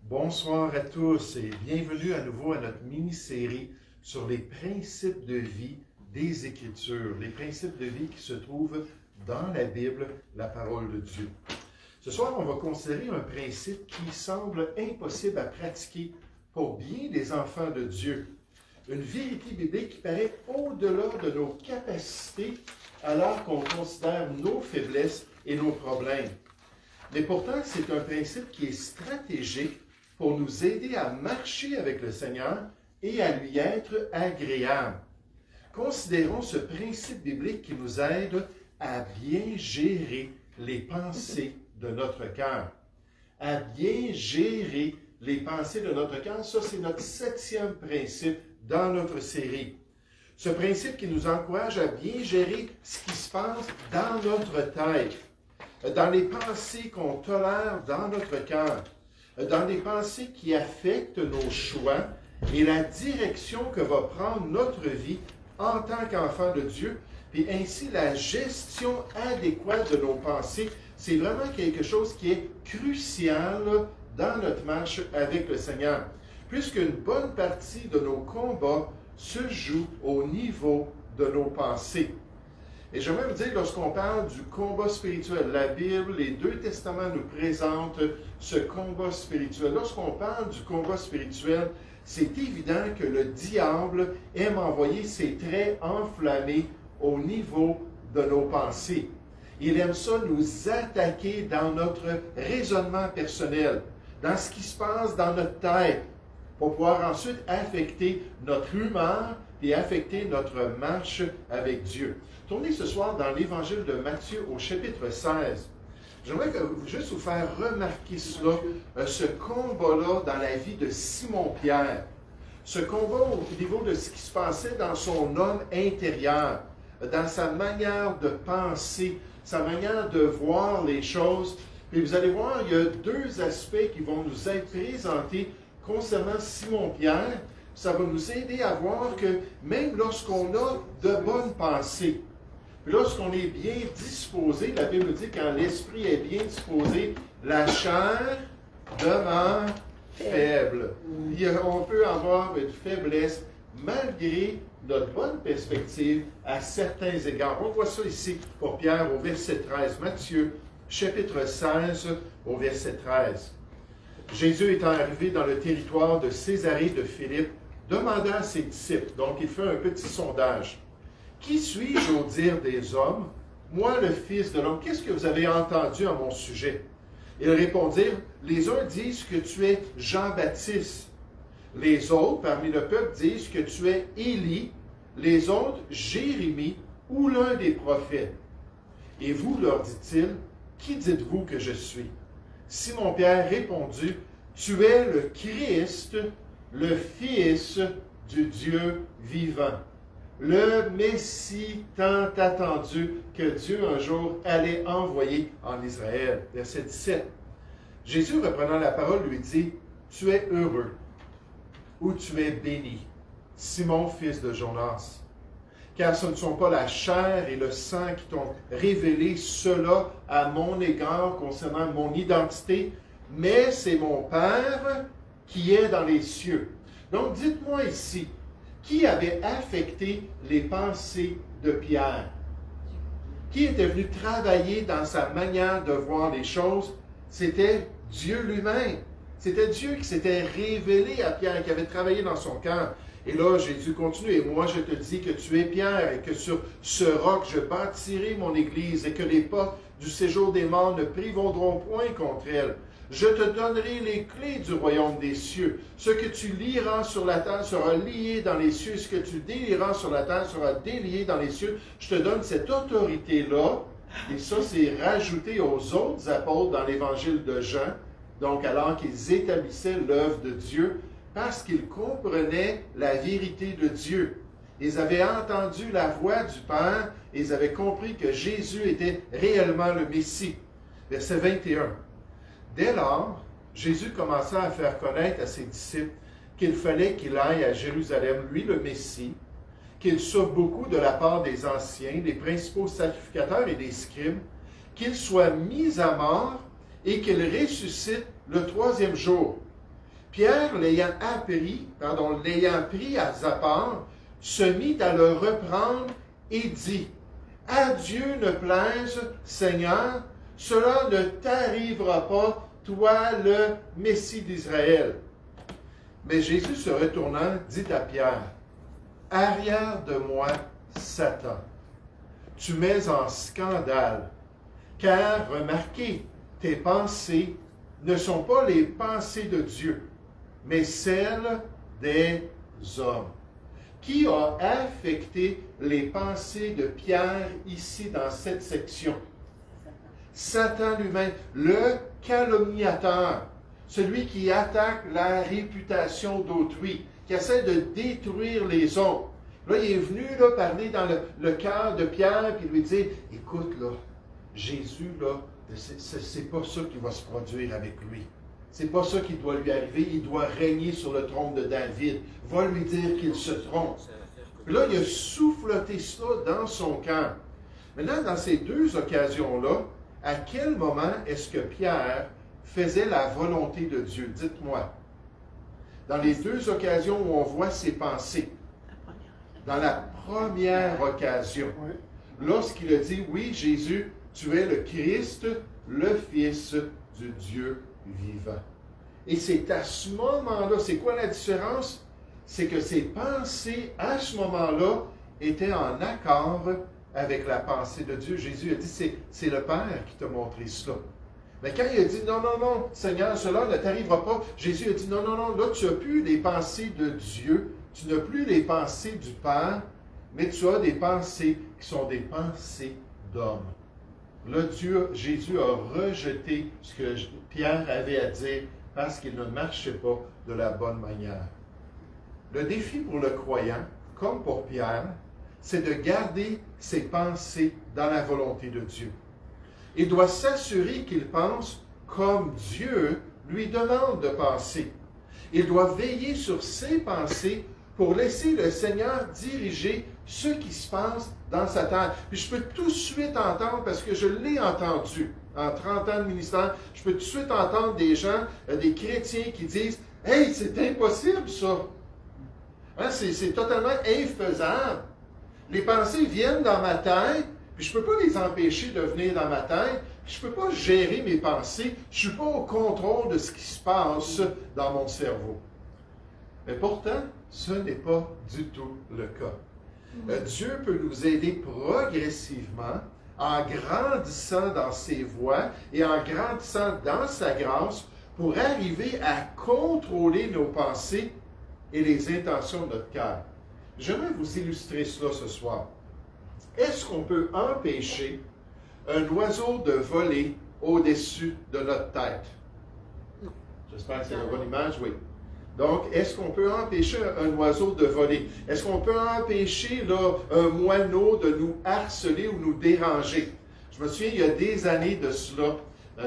Bonsoir à tous et bienvenue à nouveau à notre mini-série sur les principes de vie des Écritures, les principes de vie qui se trouvent dans la Bible, la parole de Dieu. Ce soir, on va considérer un principe qui semble impossible à pratiquer pour bien des enfants de Dieu. Une vérité biblique qui paraît au-delà de nos capacités alors qu'on considère nos faiblesses et nos problèmes. Mais pourtant, c'est un principe qui est stratégique pour nous aider à marcher avec le Seigneur et à lui être agréable. Considérons ce principe biblique qui nous aide à bien gérer les pensées de notre cœur. À bien gérer les pensées de notre cœur, ça c'est notre 7e principe dans notre série. Ce principe qui nous encourage à bien gérer ce qui se passe dans notre tête, dans les pensées qu'on tolère dans notre cœur, dans les pensées qui affectent nos choix et la direction que va prendre notre vie en tant qu'enfant de Dieu, puis ainsi la gestion adéquate de nos pensées, c'est vraiment quelque chose qui est crucial dans notre marche avec le Seigneur, puisqu'une bonne partie de nos combats se joue au niveau de nos pensées. Et j'aimerais vous dire, lorsqu'on parle du combat spirituel, la Bible, les 2 testaments nous présentent ce combat spirituel. Lorsqu'on parle du combat spirituel, c'est évident que le diable aime envoyer ses traits enflammés au niveau de nos pensées. Il aime ça nous attaquer dans notre raisonnement personnel, dans ce qui se passe dans notre tête, pour pouvoir ensuite affecter notre humeur et affecter notre marche avec Dieu. Tournez ce soir dans l'Évangile de Matthieu au chapitre 16. J'aimerais juste vous faire remarquer cela, ce combat-là dans la vie de Simon-Pierre. Ce combat au niveau de ce qui se passait dans son homme intérieur, dans sa manière de penser, sa manière de voir les choses. Et vous allez voir, il y a 2 aspects qui vont nous être présentés concernant Simon-Pierre. Ça va nous aider à voir que même lorsqu'on a de bonnes pensées, lorsqu'on est bien disposé, la Bible dit quand l'esprit est bien disposé, la chair demeure faible. On peut avoir une faiblesse malgré notre bonne perspective à certains égards. On voit ça ici pour Pierre au verset 13. Matthieu, chapitre 16, au verset 13. Jésus étant arrivé dans le territoire de Césarée de Philippe, demanda à ses disciples, donc il fait un petit sondage. « Qui suis-je au dire des hommes? Moi, le Fils de l'homme. Qu'est-ce que vous avez entendu à mon sujet? » Ils répondirent, « Les uns disent que tu es Jean-Baptiste. Les autres, parmi le peuple, disent que tu es Élie. Les autres, Jérémie ou l'un des prophètes. Et vous, leur dit-il, qui dites-vous que je suis? » Simon-Pierre répondit, « Tu es le Christ, le Fils du Dieu vivant. » Le Messie tant attendu que Dieu un jour allait envoyer en Israël. Verset 17. Jésus, reprenant la parole, lui dit, « Tu es heureux, ou tu es béni, Simon, fils de Jonas, car ce ne sont pas la chair et le sang qui t'ont révélé cela à mon égard concernant mon identité, mais c'est mon Père qui est dans les cieux. » Donc, dites-moi ici, qui avait affecté les pensées de Pierre? Qui était venu travailler dans sa manière de voir les choses? C'était Dieu lui-même. C'était Dieu qui s'était révélé à Pierre, qui avait travaillé dans son cœur. Et là, Jésus continue, « Et moi, je te dis que tu es Pierre, et que sur ce roc, je bâtirai mon église, et que les portes du séjour des morts ne prévaudront point contre elle. Je te donnerai les clés du royaume des cieux. Ce que tu lieras sur la terre sera lié dans les cieux. Ce que tu délieras sur la terre sera délié dans les cieux. Je te donne cette autorité-là. » Et ça, c'est rajouté aux autres apôtres dans l'évangile de Jean. Donc, alors qu'ils établissaient l'œuvre de Dieu, parce qu'ils comprenaient la vérité de Dieu. Ils avaient entendu la voix du Père et ils avaient compris que Jésus était réellement le Messie. Verset 21. Dès lors, Jésus commença à faire connaître à ses disciples qu'il fallait qu'il aille à Jérusalem, lui le Messie, qu'il souffre beaucoup de la part des anciens, des principaux sacrificateurs et des scribes, qu'il soit mis à mort et qu'il ressuscite le troisième jour. Pierre, l'ayant pris à sa part, se mit à le reprendre et dit, « À Dieu ne plaise, Seigneur, cela ne t'arrivera pas, toi le Messie d'Israël. » Mais Jésus se retournant, dit à Pierre, « Arrière de moi, Satan, tu mets en scandale, car remarquez, tes pensées ne sont pas les pensées de Dieu, mais celles des hommes. » Qui a affecté les pensées de Pierre ici dans cette section? Satan lui-même, le calomniateur, celui qui attaque la réputation d'autrui, qui essaie de détruire les autres. Là, il est venu là, parler dans le cœur de Pierre, puis lui dire, écoute, là, Jésus, là, c'est pas ça qui va se produire avec lui. C'est pas ça qui doit lui arriver. Il doit régner sur le trône de David. Va lui dire qu'il se trompe. Puis là, il a souffleté cela dans son cœur. Maintenant, dans ces deux occasions-là, à quel moment est-ce que Pierre faisait la volonté de Dieu? Dites-moi. Dans les deux occasions où on voit ses pensées. Dans la première occasion, lorsqu'il a dit, oui, Jésus, tu es le Christ, le Fils du Dieu vivant. Et c'est à ce moment-là, c'est quoi la différence? C'est que ses pensées, à ce moment-là, étaient en accord avec la pensée de Dieu. Jésus a dit, c'est le Père qui t'a montré cela. Mais quand il a dit, non, non, non, Seigneur, cela ne t'arrivera pas, Jésus a dit, non, non, non, là, tu n'as plus les pensées de Dieu, tu n'as plus les pensées du Père, mais tu as des pensées qui sont des pensées d'homme. Là, Jésus a rejeté ce que Pierre avait à dire parce qu'il ne marchait pas de la bonne manière. Le défi pour le croyant, comme pour Pierre, c'est de garder ses pensées dans la volonté de Dieu. Il doit s'assurer qu'il pense comme Dieu lui demande de penser. Il doit veiller sur ses pensées pour laisser le Seigneur diriger ce qui se passe dans sa terre. Puis je peux tout de suite entendre, parce que je l'ai entendu en 30 ans de ministère, je peux tout de suite entendre des gens, des chrétiens qui disent « Hey, c'est impossible ça! Hein, c'est totalement infaisable. Les pensées viennent dans ma tête, puis je ne peux pas les empêcher de venir dans ma tête, puis je ne peux pas gérer mes pensées, je ne suis pas au contrôle de ce qui se passe dans mon cerveau. » Mais pourtant, ce n'est pas du tout le cas. Dieu peut nous aider progressivement en grandissant dans ses voies et en grandissant dans sa grâce pour arriver à contrôler nos pensées et les intentions de notre cœur. J'aimerais vous illustrer cela ce soir. Est-ce qu'on peut empêcher un oiseau de voler au-dessus de notre tête? J'espère que c'est la bonne image, oui. Donc, est-ce qu'on peut empêcher un oiseau de voler? Est-ce qu'on peut empêcher là, un moineau de nous harceler ou nous déranger? Je me souviens, il y a des années de cela,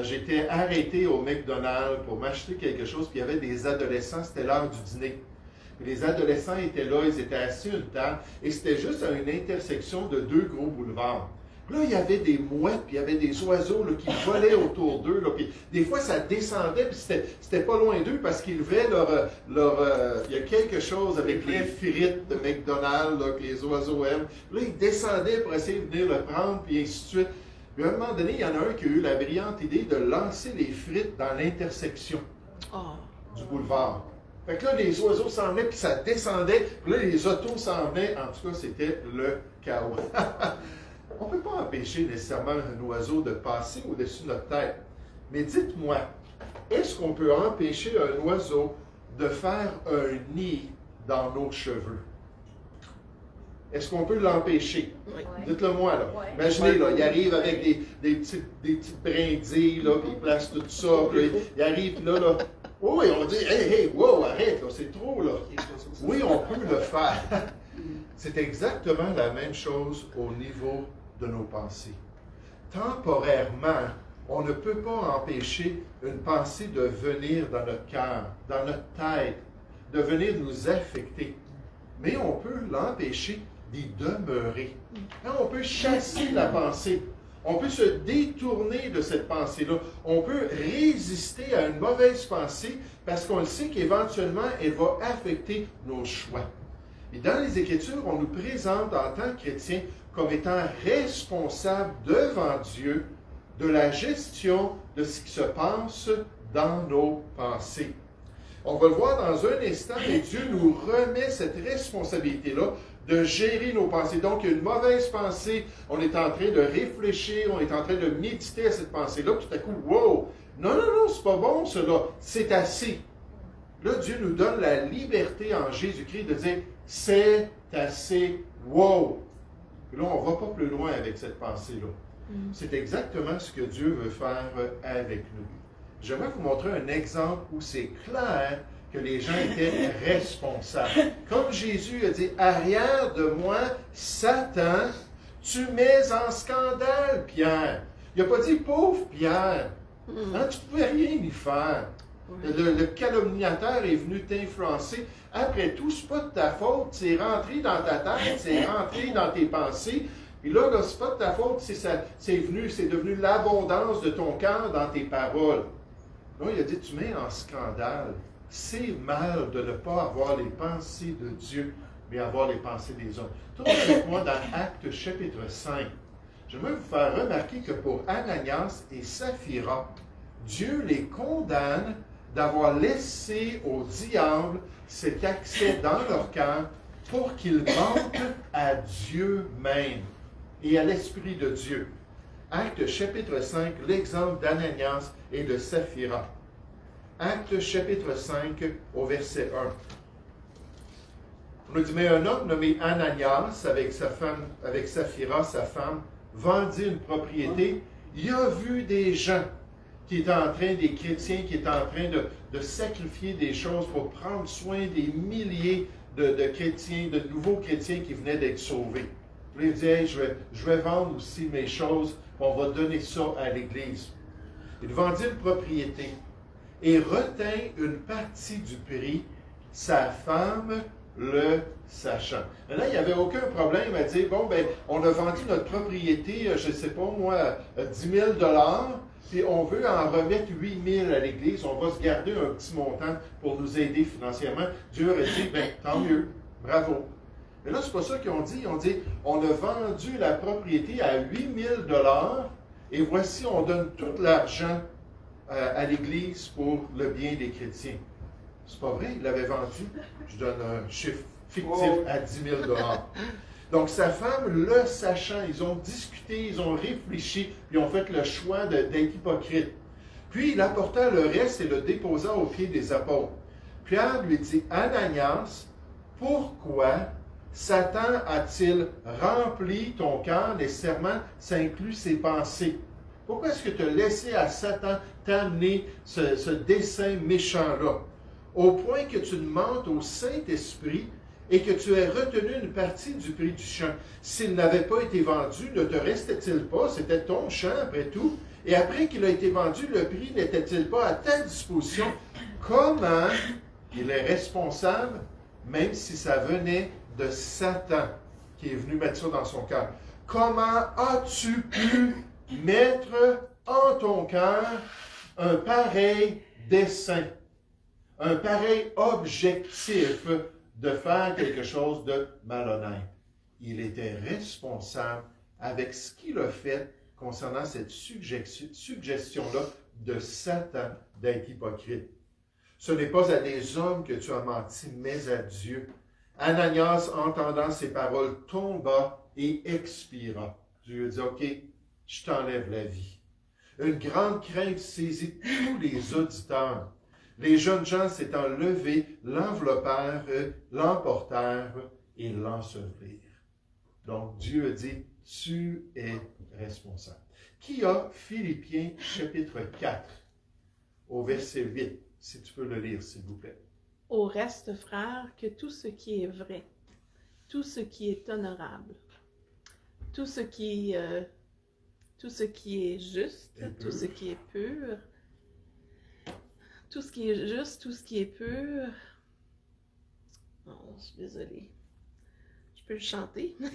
j'étais arrêté au McDonald's pour m'acheter quelque chose, puis il y avait des adolescents, c'était l'heure du dîner. Puis les adolescents étaient là, ils étaient assis à une table, et c'était juste à une intersection de deux gros boulevards. Là, il y avait des mouettes, puis il y avait des oiseaux là, qui volaient autour d'eux. Puis des fois, ça descendait, puis c'était pas loin d'eux parce qu'ils levaient il y a quelque chose avec les frites de McDonald's là, que les oiseaux aiment. Là, ils descendaient pour essayer de venir le prendre, puis ainsi de suite. Puis à un moment donné, il y en a un qui a eu la brillante idée de lancer les frites dans l'intersection du boulevard. Fait que là, les oiseaux s'en venaient, puis ça descendait. Puis là, les autos s'en venaient. En tout cas, c'était le chaos. On ne peut pas empêcher nécessairement un oiseau de passer au-dessus de notre tête. Mais dites-moi, est-ce qu'on peut empêcher un oiseau de faire un nid dans nos cheveux? Est-ce qu'on peut l'empêcher? Oui. Dites-le moi, là. Oui. Imaginez, là, il arrive avec des petites brindilles, là, puis il place tout ça, puis il arrive là. Oui, on dit, hey, wow, arrête, là, c'est trop, là. Oui, on peut le faire. C'est exactement la même chose au niveau de nos pensées. Temporairement, on ne peut pas empêcher une pensée de venir dans notre cœur, dans notre tête, de venir nous affecter. Mais on peut l'empêcher d'y demeurer. Hein, on peut chasser la pensée. On peut se détourner de cette pensée-là. On peut résister à une mauvaise pensée parce qu'on le sait qu'éventuellement, elle va affecter nos choix. Et dans les Écritures, on nous présente en tant que chrétiens comme étant responsables devant Dieu de la gestion de ce qui se passe dans nos pensées. On va le voir dans un instant, mais Dieu nous remet cette responsabilité-là de gérer nos pensées. Donc, une mauvaise pensée, on est en train de réfléchir, on est en train de méditer à cette pensée-là, tout à coup, wow! Non, non, non, c'est pas bon, cela. C'est assez. Là, Dieu nous donne la liberté en Jésus-Christ de dire, c'est assez, wow! Et là, on ne va pas plus loin avec cette pensée-là. C'est exactement ce que Dieu veut faire avec nous. J'aimerais vous montrer un exemple où c'est clair que les gens étaient responsables. Comme Jésus a dit, arrière de moi, Satan, tu mets en scandale Pierre. Il n'a pas dit pauvre Pierre. Hein, tu ne pouvais rien y faire. Le calomniateur est venu t'influencer. Après tout, ce n'est pas de ta faute. C'est rentré dans ta tête, c'est rentré dans tes pensées. Puis là, ce n'est pas de ta faute, c'est devenu l'abondance de ton cœur dans tes paroles. Là, il a dit, tu mets en scandale. C'est mal de ne pas avoir les pensées de Dieu, mais avoir les pensées des hommes. Tournez avec moi dans Actes chapitre 5. J'aimerais vous faire remarquer que pour Ananias et Saphira, Dieu les condamne d'avoir laissé au diable cet accès dans leur cœur pour qu'ils mentent à Dieu même et à l'Esprit de Dieu. Actes chapitre 5, l'exemple d'Ananias et de Saphira. Actes chapitre 5 au verset 1. On nous dit, mais un homme nommé Ananias, avec Saphira, sa femme, vendit une propriété. Il a vu des gens des chrétiens qui étaient en train de sacrifier des choses pour prendre soin des milliers de chrétiens, de nouveaux chrétiens qui venaient d'être sauvés. Il dit, hey, je vais vendre aussi mes choses, on va donner ça à l'Église. Il vendit une propriété et retint une partie du prix, sa femme le sachant. Là, il n'y avait aucun problème à dire, bon, ben, on a vendu notre propriété, je ne sais pas moi, 10 000 puis on veut en remettre 8 000 à l'Église, on va se garder un petit montant pour nous aider financièrement. Dieu aurait dit, ben, tant mieux, bravo. Mais là, c'est pas ça qu'ils ont dit. Ils ont dit, on a vendu la propriété à 8 000 et voici, on donne tout l'argent à l'Église pour le bien des chrétiens. C'est pas vrai, il l'avait vendu. Je donne un chiffre fictif à 10 000 Donc, sa femme, le sachant, ils ont discuté, ils ont réfléchi, ils ont fait le choix d'être hypocrites. Puis, il apporta le reste et le déposa aux pieds des apôtres. Pierre lui dit, Ananias, pourquoi Satan a-t-il rempli ton cœur? Nécessairement, ça inclut ses pensées. Pourquoi est-ce que tu as laissé à Satan t'amener ce dessein méchant-là? Au point que tu demandes au Saint-Esprit et que tu aies retenu une partie du prix du champ. S'il n'avait pas été vendu, ne te restait-il pas? C'était ton champ, après tout. Et après qu'il a été vendu, le prix n'était-il pas à ta disposition? Comment il est responsable, même si ça venait de Satan qui est venu mettre ça dans son cœur? Comment as-tu pu mettre en ton cœur un pareil dessein, un pareil objectif de faire quelque chose de malhonnête? Il était responsable avec ce qu'il a fait concernant cette suggestion-là de Satan d'être hypocrite. Ce n'est pas à des hommes que tu as menti, mais à Dieu. Ananias, entendant ces paroles, tomba et expira. Dieu dit, OK, je t'enlève la vie. Une grande crainte saisit tous les auditeurs. Les jeunes gens s'étant levés, l'enveloppèrent, l'emportèrent et l'ensevelirent. Donc Dieu a dit, tu es responsable. Qui a Philippiens chapitre 4 au verset 8, si tu peux le lire, s'il vous plaît. Au reste, frères, que tout ce qui est vrai, tout ce qui est honorable, tout ce qui est juste, tout ce qui est pur, tout ce qui est juste, tout ce qui est pur. Oh, je suis désolée. Je peux le chanter. Je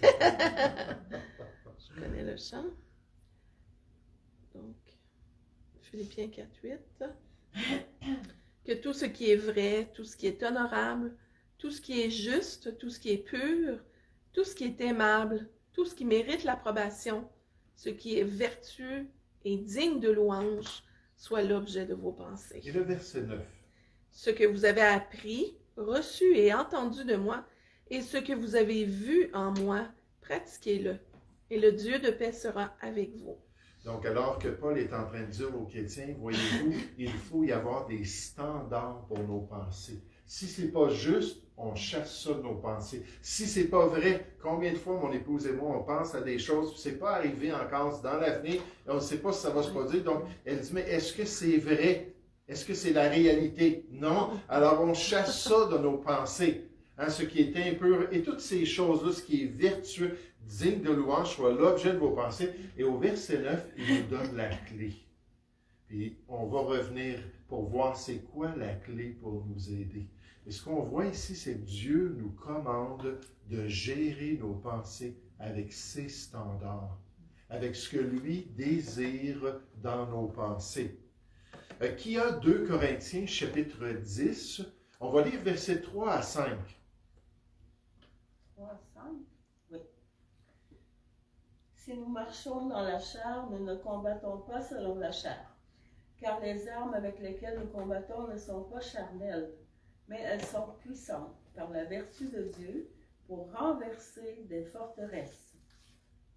connais le chant. Donc, Philippiens 4, 8. Que tout ce qui est vrai, tout ce qui est honorable, tout ce qui est juste, tout ce qui est pur, tout ce qui est aimable, tout ce qui mérite l'approbation, ce qui est vertueux et digne de louange, soit l'objet de vos pensées. Et le verset 9. Ce que vous avez appris, reçu et entendu de moi, et ce que vous avez vu en moi, pratiquez-le, et le Dieu de paix sera avec vous. Donc, alors que Paul est en train de dire aux chrétiens, voyez-vous, il faut y avoir des standards pour nos pensées. Si c'est pas juste, on chasse ça de nos pensées. Si c'est pas vrai, combien de fois mon épouse et moi, on pense à des choses, c'est pas arrivé encore, c'est dans l'avenir, et on ne sait pas si ça va se produire. Donc, elle dit, mais est-ce que c'est vrai? Est-ce que c'est la réalité? Non. Alors, on chasse ça de nos pensées. Hein, ce qui est impur et toutes ces choses-là, ce qui est vertueux, digne de louange, soit l'objet de vos pensées. Et au verset 9, il nous donne la clé. Puis on va revenir pour voir c'est quoi la clé pour nous aider. Et ce qu'on voit ici, c'est que Dieu nous commande de gérer nos pensées avec ses standards, avec ce que lui désire dans nos pensées. Qui a 2 Corinthiens, chapitre 10, on va lire versets 3 à 5. 3 à 5? Oui. Si nous marchons dans la chair, nous ne combattons pas selon la chair, car les armes avec lesquelles nous combattons ne sont pas charnelles, mais elles sont puissantes par la vertu de Dieu pour renverser des forteresses.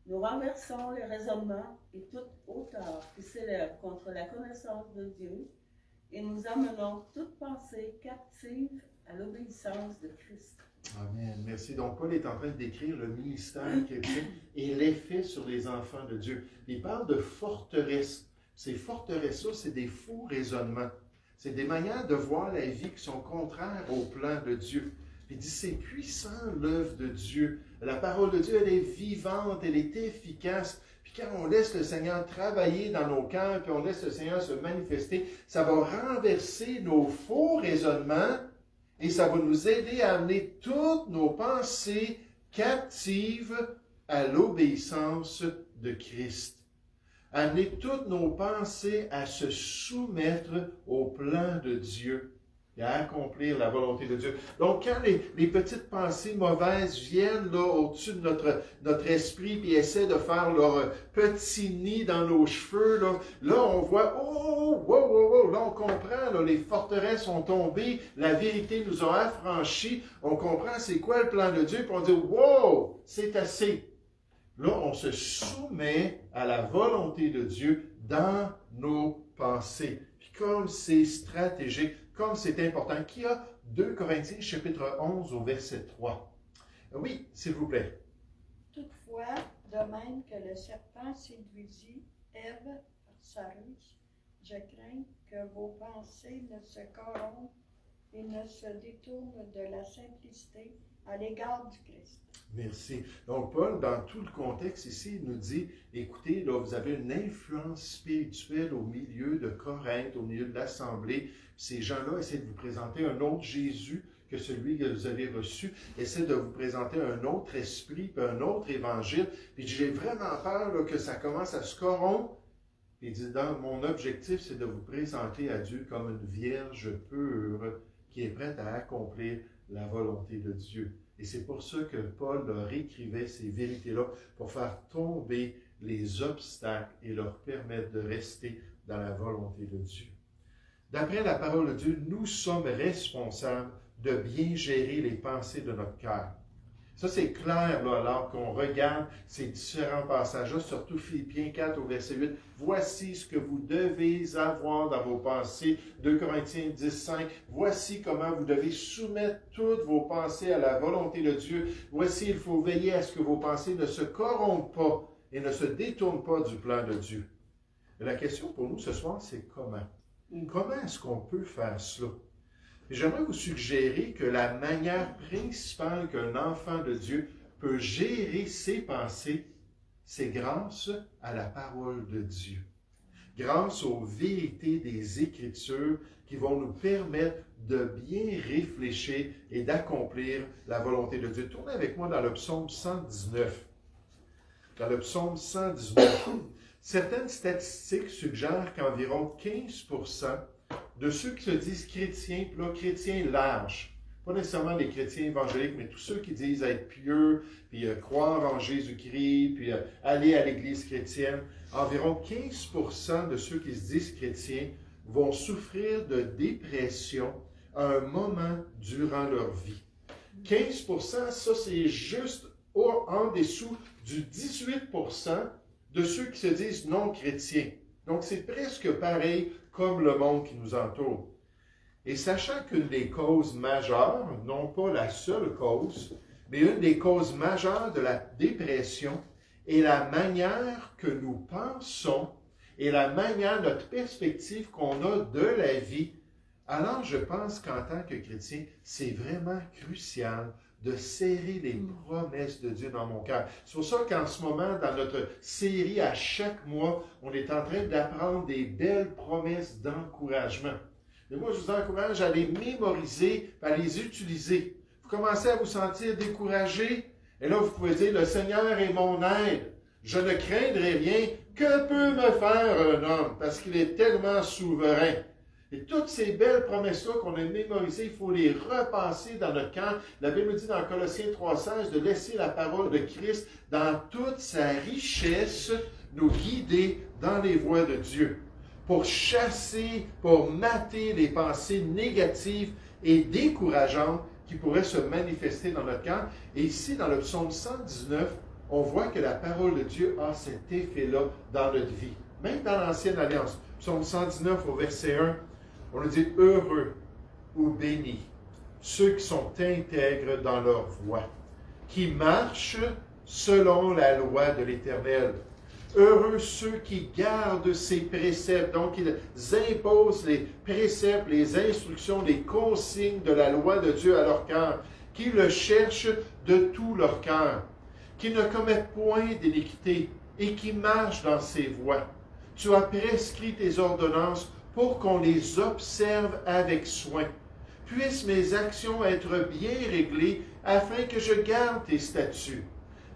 Nous renversons les raisonnements et toute hauteur qui s'élève contre la connaissance de Dieu, et nous amenons toute pensée captive à l'obéissance de Christ. Amen. Merci. Donc, Paul est en train de décrire le ministère chrétien et l'effet sur les enfants de Dieu. Il parle de forteresses. Ces forteresses-là, c'est des faux raisonnements. C'est des manières de voir la vie qui sont contraires au plan de Dieu. Puis il dit, c'est puissant l'œuvre de Dieu. La parole de Dieu, elle est vivante, elle est efficace. Puis quand on laisse le Seigneur travailler dans nos cœurs, puis on laisse le Seigneur se manifester, ça va renverser nos faux raisonnements et ça va nous aider à amener toutes nos pensées captives à l'obéissance de Christ. Amener toutes nos pensées à se soumettre au plan de Dieu et à accomplir la volonté de Dieu. Donc, quand les petites pensées mauvaises viennent là au-dessus de notre esprit et essaient de faire leur petit nid dans nos cheveux, là on voit, là on comprend, là, les forteresses sont tombées, la vérité nous a affranchis, on comprend c'est quoi le plan de Dieu, puis on dit, wow, c'est assez. Là, on se soumet à la volonté de Dieu dans nos pensées. Puis comme c'est stratégique, comme c'est important, qui a 2 Corinthiens, chapitre 11, au verset 3. Oui, s'il vous plaît. Toutefois, de même que le serpent séduisit Ève par sa ruse, je crains que vos pensées ne se corrompent et ne se détournent de la simplicité à l'égard du Christ. Merci. Donc, Paul, dans tout le contexte ici, il nous dit, écoutez, là, vous avez une influence spirituelle au milieu de Corinthe, au milieu de l'Assemblée. Ces gens-là essaient de vous présenter un autre Jésus que celui que vous avez reçu, essaient de vous présenter un autre esprit, puis un autre évangile. Puis j'ai vraiment peur là, que ça commence à se corrompre. Puis il dit, mon objectif, c'est de vous présenter à Dieu comme une vierge pure qui est prête à accomplir la volonté de Dieu. Et c'est pour ça que Paul leur écrivait ces vérités-là, pour faire tomber les obstacles et leur permettre de rester dans la volonté de Dieu. D'après la parole de Dieu, nous sommes responsables de bien gérer les pensées de notre cœur. Ça, c'est clair, là, alors qu'on regarde ces différents passages-là, surtout Philippiens 4 au verset 8. Voici ce que vous devez avoir dans vos pensées. 2 Corinthiens 10, 5. Voici comment vous devez soumettre toutes vos pensées à la volonté de Dieu. Voici, il faut veiller à ce que vos pensées ne se corrompent pas et ne se détournent pas du plan de Dieu. Et la question pour nous ce soir, c'est comment? Comment est-ce qu'on peut faire cela? J'aimerais vous suggérer que la manière principale qu'un enfant de Dieu peut gérer ses pensées, c'est grâce à la parole de Dieu. Grâce aux vérités des Écritures qui vont nous permettre de bien réfléchir et d'accomplir la volonté de Dieu. Tournez avec moi dans le psaume 119. Dans le psaume 119, Certaines statistiques suggèrent qu'environ 15% de ceux qui se disent chrétiens, puis là, chrétiens larges, pas nécessairement les chrétiens évangéliques, mais tous ceux qui disent être pieux, puis croire en Jésus-Christ, puis aller à l'Église chrétienne, environ 15% de ceux qui se disent chrétiens vont souffrir de dépression à un moment durant leur vie. 15%, ça c'est juste en dessous du 18% de ceux qui se disent non chrétiens. Donc c'est presque pareil comme le monde qui nous entoure. Et sachant qu'une des causes majeures, non pas la seule cause, mais une des causes majeures de la dépression est la manière que nous pensons et la manière, notre perspective qu'on a de la vie, alors je pense qu'en tant que chrétien, c'est vraiment crucial de serrer les promesses de Dieu dans mon cœur. C'est pour ça qu'en ce moment, dans notre série, à chaque mois, on est en train d'apprendre des belles promesses d'encouragement. Et moi, je vous encourage à les mémoriser, à les utiliser. Vous commencez à vous sentir découragé, et là, vous pouvez dire, le Seigneur est mon aide. Je ne craindrai rien. Que peut me faire un homme? Parce qu'il est tellement souverain. Et toutes ces belles promesses-là qu'on a mémorisées, il faut les repasser dans notre cœur. La Bible dit dans Colossiens 3,16 de laisser la parole de Christ dans toute sa richesse nous guider dans les voies de Dieu. Pour chasser, pour mater les pensées négatives et décourageantes qui pourraient se manifester dans notre cœur. Et ici, dans le psaume 119, on voit que la parole de Dieu a cet effet-là dans notre vie. Même dans l'Ancienne Alliance, psaume 119 au verset 1, on nous dit « Heureux ou bénis ceux qui sont intègres dans leur voie, qui marchent selon la loi de l'Éternel. Heureux ceux qui gardent ses préceptes. » Donc, ils imposent les préceptes, les instructions, les consignes de la loi de Dieu à leur cœur, qui le cherchent de tout leur cœur, qui ne commettent point d'iniquité et qui marchent dans ses voies. Tu as prescrit tes ordonnances pour qu'on les observe avec soin. Puissent mes actions être bien réglées afin que je garde tes statuts.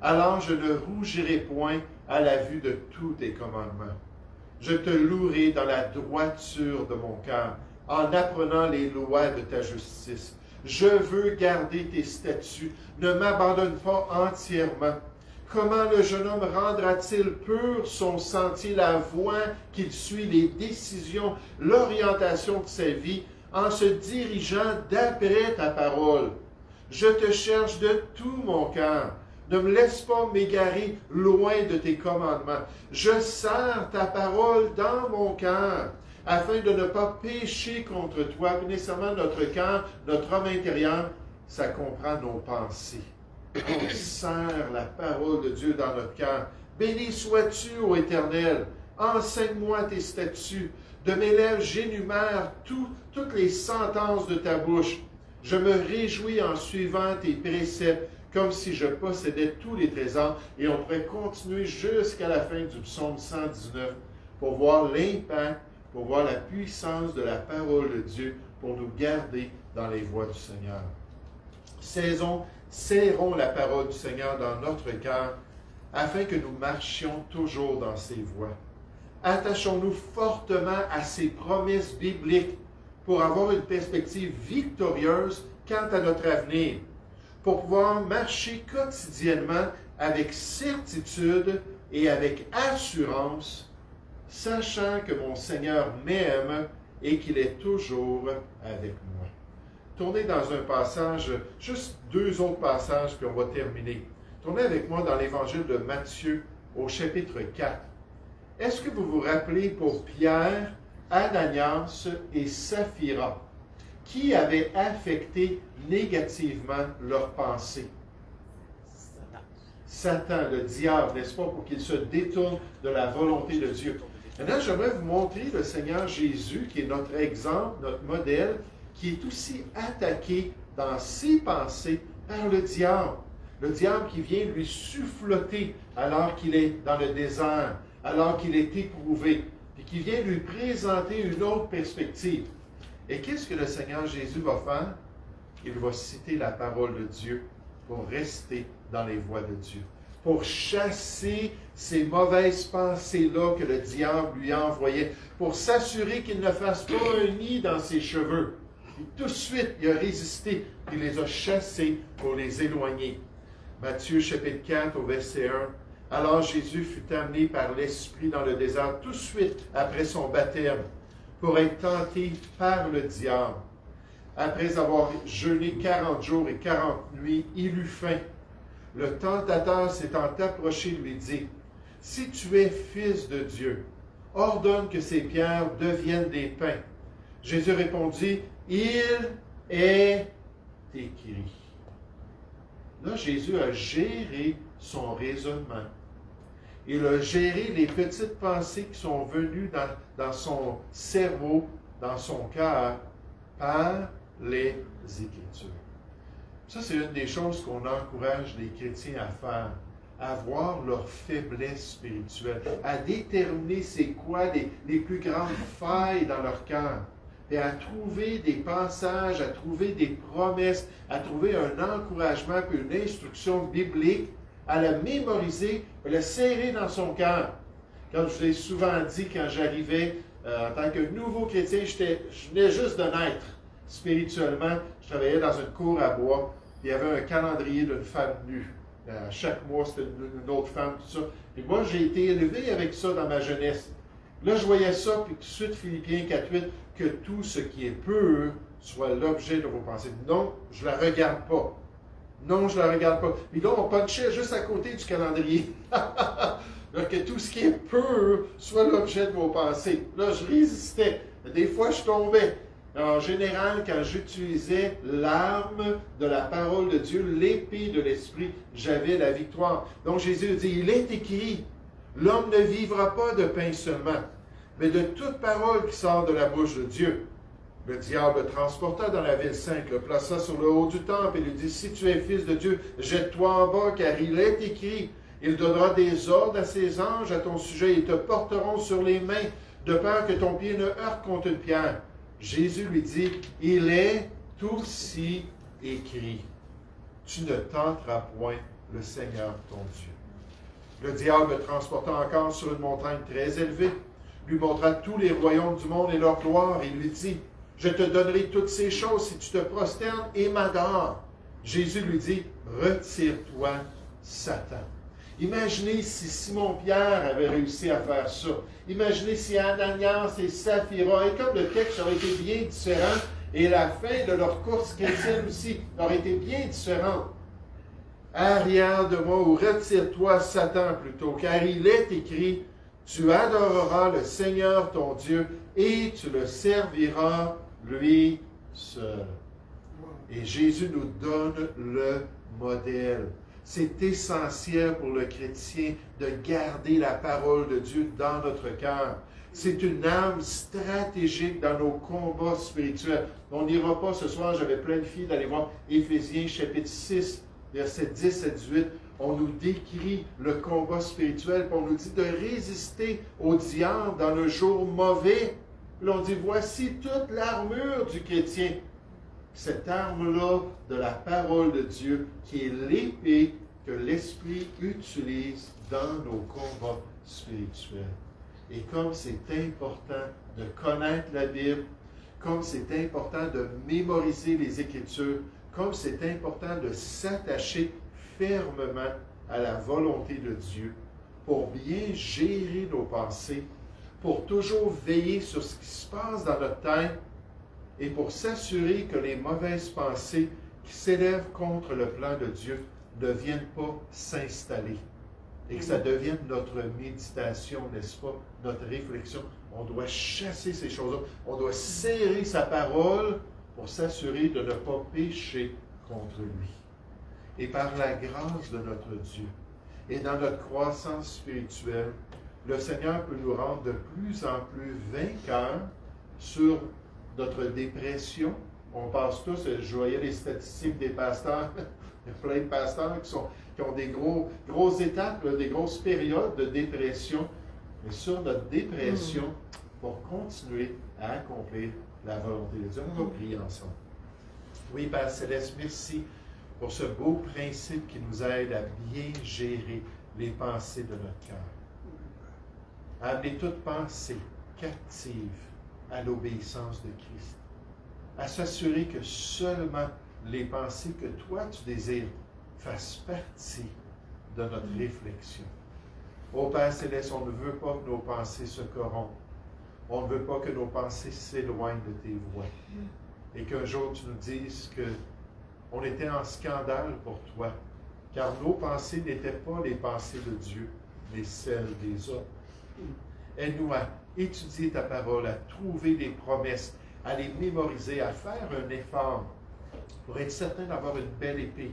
Alors je ne rougirai point à la vue de tous tes commandements. Je te louerai dans la droiture de mon cœur, en apprenant les lois de ta justice. Je veux garder tes statuts, ne m'abandonne pas entièrement. Comment le jeune homme rendra-t-il pur son sentier, la voie qu'il suit, les décisions, l'orientation de sa vie, en se dirigeant d'après ta parole? Je te cherche de tout mon cœur. Ne me laisse pas m'égarer loin de tes commandements. Je serre ta parole dans mon cœur, afin de ne pas pécher contre toi. Nécessairement, notre cœur, notre homme intérieur, ça comprend nos pensées. On serre la parole de Dieu dans notre cœur. Béni sois-tu, ô Éternel. Enseigne-moi tes statuts. De mes lèvres, j'énumère toutes les sentences de ta bouche. Je me réjouis en suivant tes préceptes, comme si je possédais tous les trésors. Et on pourrait continuer jusqu'à la fin du psaume 119 pour voir l'impact, pour voir la puissance de la parole de Dieu, pour nous garder dans les voies du Seigneur. Serrons la parole du Seigneur dans notre cœur, afin que nous marchions toujours dans ses voies. Attachons-nous fortement à ses promesses bibliques pour avoir une perspective victorieuse quant à notre avenir, pour pouvoir marcher quotidiennement avec certitude et avec assurance, sachant que mon Seigneur m'aime et qu'il est toujours avec moi. Tournez dans un passage, juste 2 autres passages, puis on va terminer. Tournez avec moi dans l'Évangile de Matthieu au chapitre 4. Est-ce que vous vous rappelez pour Pierre, Ananias et Saphira, qui avait affecté négativement leurs pensées? Satan, le diable, n'est-ce pas, pour qu'il se détourne de la volonté de Dieu. Maintenant, j'aimerais vous montrer le Seigneur Jésus, qui est notre exemple, notre modèle, qui est aussi attaqué dans ses pensées par le diable. Le diable qui vient lui souffloter alors qu'il est dans le désert, alors qu'il est éprouvé, puis qui vient lui présenter une autre perspective. Et qu'est-ce que le Seigneur Jésus va faire? Il va citer la parole de Dieu pour rester dans les voies de Dieu, pour chasser ces mauvaises pensées-là que le diable lui envoyait, pour s'assurer qu'il ne fasse pas un nid dans ses cheveux. Et tout de suite, il a résisté, il les a chassés pour les éloigner. Matthieu chapitre 4 au verset 1. Alors Jésus fut amené par l'Esprit dans le désert tout de suite après son baptême pour être tenté par le diable. Après avoir jeûné 40 jours et 40 nuits, il eut faim. Le tentateur s'étant approché lui dit, « Si tu es fils de Dieu, ordonne que ces pierres deviennent des pains. » Jésus répondit, « Il est écrit. » Là, Jésus a géré son raisonnement. Il a géré les petites pensées qui sont venues dans son cerveau, dans son cœur, par les Écritures. Ça, c'est une des choses qu'on encourage les chrétiens à faire, à voir leur faiblesse spirituelle, à déterminer c'est quoi les plus grandes failles dans leur cœur, et à trouver des passages, à trouver des promesses, à trouver un encouragement, puis une instruction biblique, à la mémoriser, à la serrer dans son cœur. Comme je l'ai souvent dit quand j'arrivais en tant que nouveau chrétien, je venais juste de naître spirituellement. Je travaillais dans une cour à bois. Il y avait un calendrier d'une femme nue. Chaque mois, c'était une autre femme, tout ça. Et moi, j'ai été élevé avec ça dans ma jeunesse. Là, je voyais ça, puis tout de suite, Philippiens 4.8, que tout ce qui est pur soit l'objet de vos pensées. Non, je ne la regarde pas. Non, je ne la regarde pas. Puis là, on punchait juste à côté du calendrier. Alors que tout ce qui est pur soit l'objet de vos pensées. Là, je résistais. Des fois, je tombais. En général, quand j'utilisais l'arme de la parole de Dieu, l'épée de l'Esprit, j'avais la victoire. Donc Jésus dit, il est écrit, l'homme ne vivra pas de pain seulement, mais de toute parole qui sort de la bouche de Dieu. Le diable le transporta dans la ville sainte, le plaça sur le haut du temple et lui dit, si tu es fils de Dieu, jette-toi en bas, car il est écrit, il donnera des ordres à ses anges à ton sujet, ils te porteront sur les mains, de peur que ton pied ne heurte contre une pierre. Jésus lui dit, il est aussi écrit, tu ne tenteras point le Seigneur ton Dieu. Le diable le transporta encore sur une montagne très élevée, lui montra tous les royaumes du monde et leur gloire, et lui dit, je te donnerai toutes ces choses si tu te prosternes et m'adores. Jésus lui dit, retire-toi, Satan. Imaginez si Simon-Pierre avait réussi à faire ça. Imaginez si Ananias et Saphira, et comme le texte aurait été bien différent, et la fin de leur course chrétienne aussi aurait été bien différente. Arrière de moi ou retire-toi, Satan, plutôt, car il est écrit, tu adoreras le Seigneur ton Dieu et tu le serviras lui seul. Et Jésus nous donne le modèle. C'est essentiel pour le chrétien de garder la parole de Dieu dans notre cœur. C'est une arme stratégique dans nos combats spirituels. On n'ira pas ce soir, j'avais plein de filles d'aller voir Éphésiens chapitre 6, versets 10 à 18. On nous décrit le combat spirituel, puis on nous dit de résister au diable dans le jour mauvais. Puis on dit, voici toute l'armure du chrétien. Cette arme-là de la parole de Dieu, qui est l'épée que l'Esprit utilise dans nos combats spirituels. Et comme c'est important de connaître la Bible, comme c'est important de mémoriser les Écritures, comme c'est important de s'attacher fermement à la volonté de Dieu pour bien gérer nos pensées, pour toujours veiller sur ce qui se passe dans notre tête et pour s'assurer que les mauvaises pensées qui s'élèvent contre le plan de Dieu ne viennent pas s'installer et que ça devienne notre méditation, n'est-ce pas, notre réflexion. On doit chasser ces choses-là. On doit serrer sa parole pour s'assurer de ne pas pécher contre lui. Et par la grâce de notre Dieu et dans notre croissance spirituelle, le Seigneur peut nous rendre de plus en plus vainqueurs sur notre dépression. On passe tous, je voyais les statistiques des pasteurs, il y a plein de pasteurs qui ont des grosses étapes, des grosses périodes de dépression. Mais sur notre dépression, pour continuer à accomplir la volonté de Dieu. On va prier ensemble. Oui, Père Céleste, merci pour ce beau principe qui nous aide à bien gérer les pensées de notre cœur. À amener toute pensée captive à l'obéissance de Christ. À s'assurer que seulement les pensées que toi tu désires fassent partie de notre réflexion. Ô Père Céleste, on ne veut pas que nos pensées se corrompent. On ne veut pas que nos pensées s'éloignent de tes voies. Et qu'un jour tu nous dises que on était en scandale pour toi, car nos pensées n'étaient pas les pensées de Dieu, mais celles des hommes. Aide-nous à étudier ta parole, à trouver des promesses, à les mémoriser, à faire un effort pour être certain d'avoir une belle épée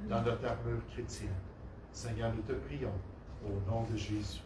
dans notre armure chrétienne. Seigneur, nous te prions au nom de Jésus.